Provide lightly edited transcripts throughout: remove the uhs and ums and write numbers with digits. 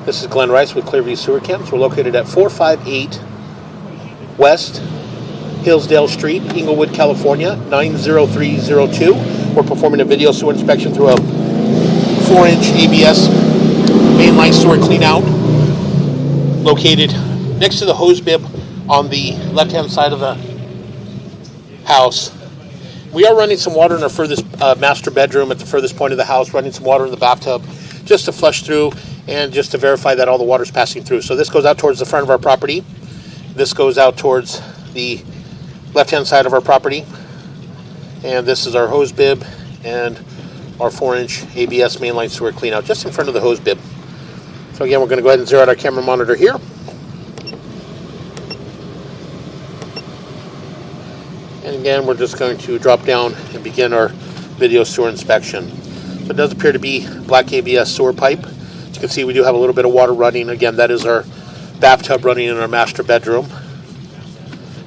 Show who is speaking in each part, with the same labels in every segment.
Speaker 1: This is Glenn Rice with Clearview Sewer Cams. We're located at 458 West Hillsdale Street, Inglewood, California, 90302. We're performing a video sewer inspection through a 4-inch ABS mainline sewer cleanout located next to the hose bib on the left-hand side of the house. We are running some water in our furthest master bedroom at the furthest point of the house, running some water in the bathtub just to flush through and just to verify that all the water is passing through. So this goes out towards the front of our property. This goes out towards the left-hand side of our property. And this is our hose bib and our 4-inch ABS mainline sewer cleanout just in front of the hose bib. So again, we're going to go ahead and zero out our camera monitor here. And again, we're just going to drop down and begin our video sewer inspection. So it does appear to be black ABS sewer pipe. As you can see, we do have a little bit of water running. Again, that is our bathtub running in our master bedroom.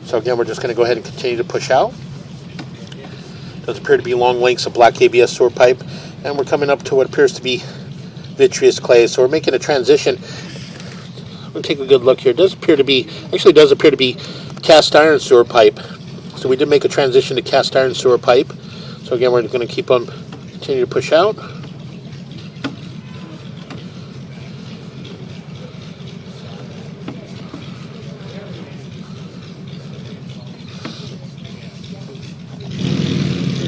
Speaker 1: So again, we're just going to go ahead and continue to push out. It does appear to be long lengths of black ABS sewer pipe. And we're coming up to what appears to be vitreous clay. So we're making a transition. We'll take a good look here. It does appear to be cast iron sewer pipe. So we did make a transition to cast iron sewer pipe. So again, we're going to continue to push out.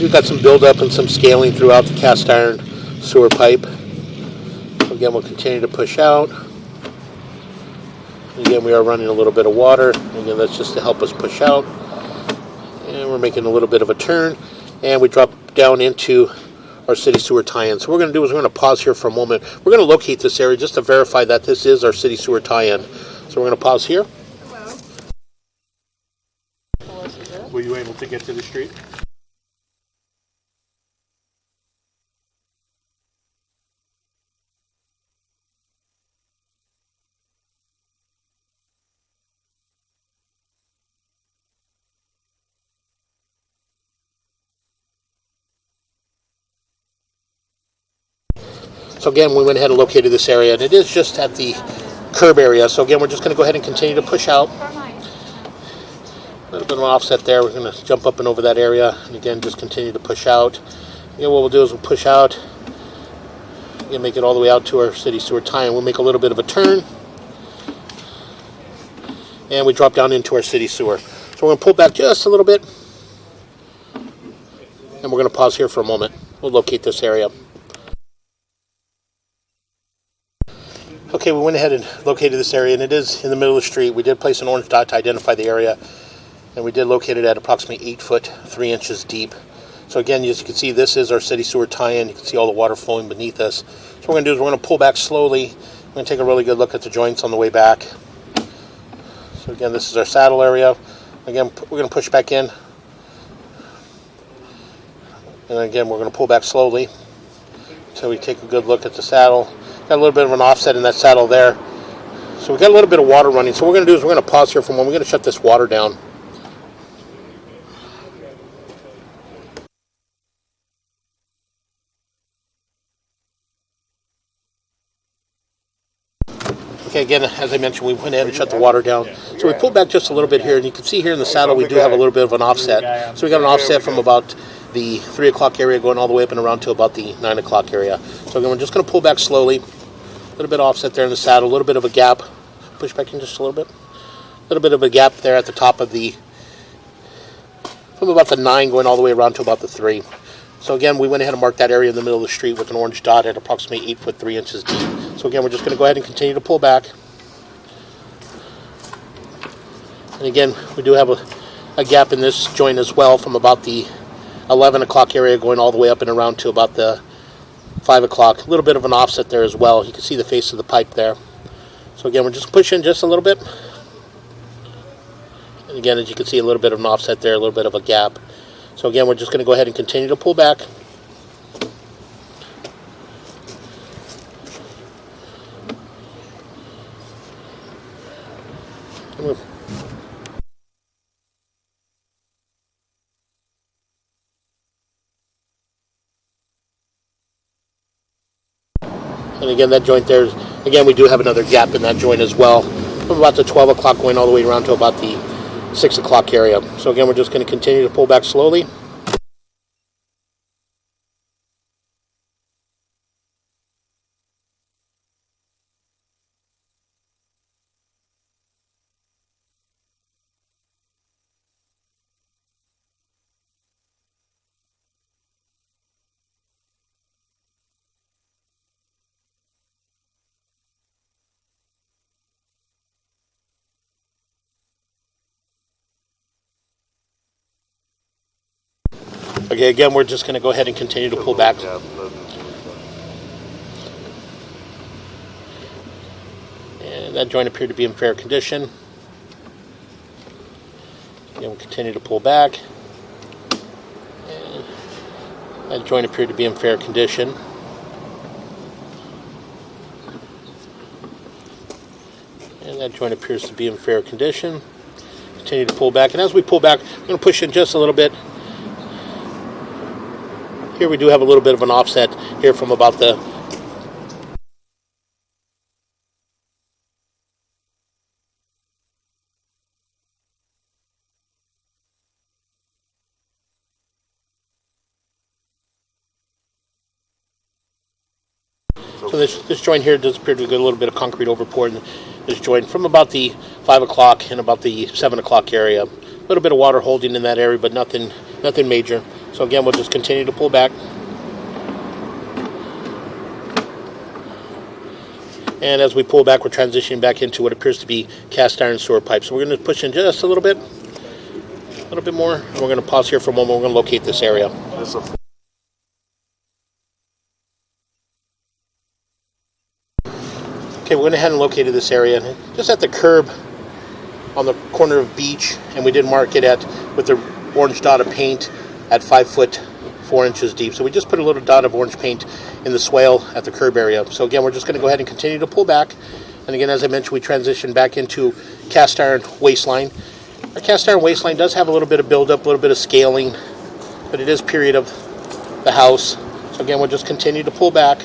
Speaker 1: We've got some buildup and some scaling throughout the cast iron sewer pipe. So again, we'll continue to push out. Again, we are running a little bit of water. Again, that's just to help us push out. And we're making a little bit of a turn. And we drop down into our city sewer tie-in. So what we're going to do is we're going to pause here for a moment. We're going to locate this area just to verify that this is our city sewer tie-in. So we're going to pause here. Hello. Were you able to get to the street? So again, we went ahead and located this area, and it is just at the curb area. So again, we're just going to go ahead and continue to push out. A little bit of an offset there. We're going to jump up and over that area, and again, just continue to push out. Again, what we'll do is we'll push out and make it all the way out to our city sewer tie-in. We'll make a little bit of a turn, and we drop down into our city sewer. So we're going to pull back just a little bit, and we're going to pause here for a moment. We'll locate this area. Okay, we went ahead and located this area, and it is in the middle of the street. We did place an orange dot to identify the area, and we did locate it at approximately 8 foot 3 inches deep. So again, as you can see, this is our city sewer tie-in. You can see all the water flowing beneath us. So what we're going to do is we're going to pull back slowly. We're going to take a really good look at the joints on the way back. So again, this is our saddle area. Again, we're going to push back in. And again, we're going to pull back slowly until we take a good look at the saddle. Got a little bit of an offset in that saddle there. So we've got a little bit of water running. So what we're going to do is we're going to pause here for a moment. We're going to shut this water down. Okay, again, as I mentioned, we went ahead and shut the water down. So we pulled back just a little bit here, and you can see here in the saddle we do have a little bit of an offset. So we got an offset from about the 3 o'clock area going all the way up and around to about the 9 o'clock area. So again, we're just going to pull back slowly. A little bit of offset there in the saddle, a little bit of a gap. Push back in just a little bit. A little bit of a gap there at the top of from about the 9 going all the way around to about the 3. So again, we went ahead and marked that area in the middle of the street with an orange dot at approximately 8 foot 3 inches deep. So again, we're just going to go ahead and continue to pull back. And again, we do have a gap in this joint as well from about the 11 o'clock area going all the way up and around to about the 5 o'clock. A little bit of an offset there as well. You can see the face of the pipe there. So again, we're just pushing just a little bit. And again, as you can see, a little bit of an offset there, a little bit of a gap. So again, we're just going to go ahead and continue to pull back. And again, that joint there Again, we do have another gap in that joint as well, from about the 12 o'clock going all the way around to about the 6 o'clock area. So again, we're just going to continue to pull back slowly. Okay, again, we're just going to go ahead and continue to pull back. And that joint appeared to be in fair condition. Again, we'll continue to pull back. And that joint appeared to be in fair condition. And that joint appears to be in fair condition. Continue to pull back. And as we pull back, I'm going to push in just a little bit. Here we do have a little bit of an offset here from about the so this joint here does appear to get a little bit of concrete overpour in this joint from about the 5 o'clock and about the 7 o'clock area. A little bit of water holding in that area, but nothing major. So again, we'll just continue to pull back. And as we pull back, we're transitioning back into what appears to be cast iron sewer pipe. So we're going to push in just a little bit more. And we're going to pause here for a moment. We're going to locate this area. Okay, we went ahead and located this area just at the curb on the corner of Beach, and we did mark it with the orange dot of paint at 5 foot 4 inches deep. So we just put a little dot of orange paint in the swale at the curb area. So again, we're just going to go ahead and continue to pull back. And again, as I mentioned, we transition back into cast iron waistline. Our cast iron waistline does have a little bit of buildup, a little bit of scaling, but it is period of the house. So again, we'll just continue to pull back.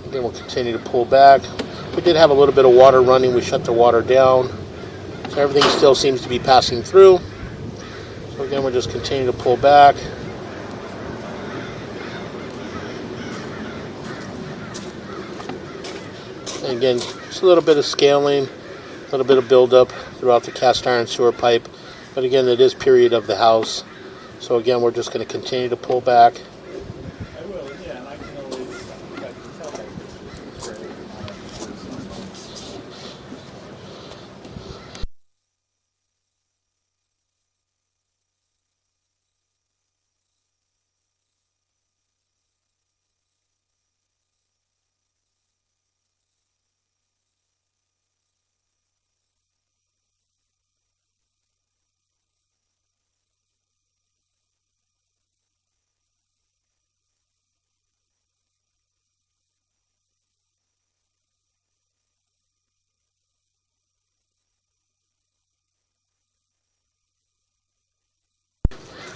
Speaker 1: Again, we'll continue to pull back. We did have a little bit of water running. We shut the water down. So everything still seems to be passing through. So again, we'll just continue to pull back. And again, just a little bit of scaling, a little bit of buildup throughout the cast iron sewer pipe. But again, it is period of the house. So again, we're just going to continue to pull back.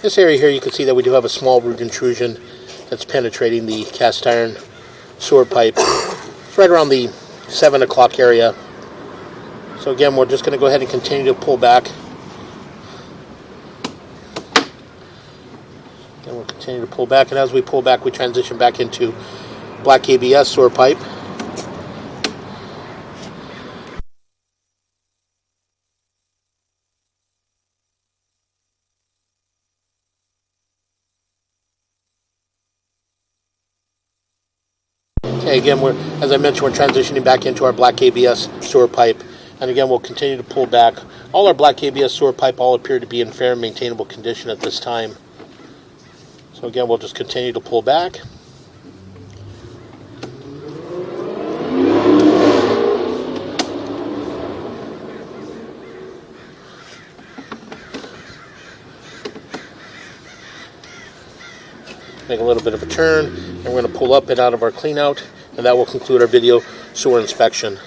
Speaker 1: This area here, you can see that we do have a small root intrusion that's penetrating the cast iron sewer pipe. It's right around the 7 o'clock area. So again, we're just going to go ahead and continue to pull back. Then we'll continue to pull back, and as we pull back, we transition back into black ABS sewer pipe. Okay, again, as I mentioned, we're transitioning back into our black ABS sewer pipe. And again, we'll continue to pull back. All our black ABS sewer pipe all appear to be in fair and maintainable condition at this time. So again, we'll just continue to pull back. Make a little bit of a turn, and we're going to pull up and out of our clean out, and that will conclude our video sewer inspection.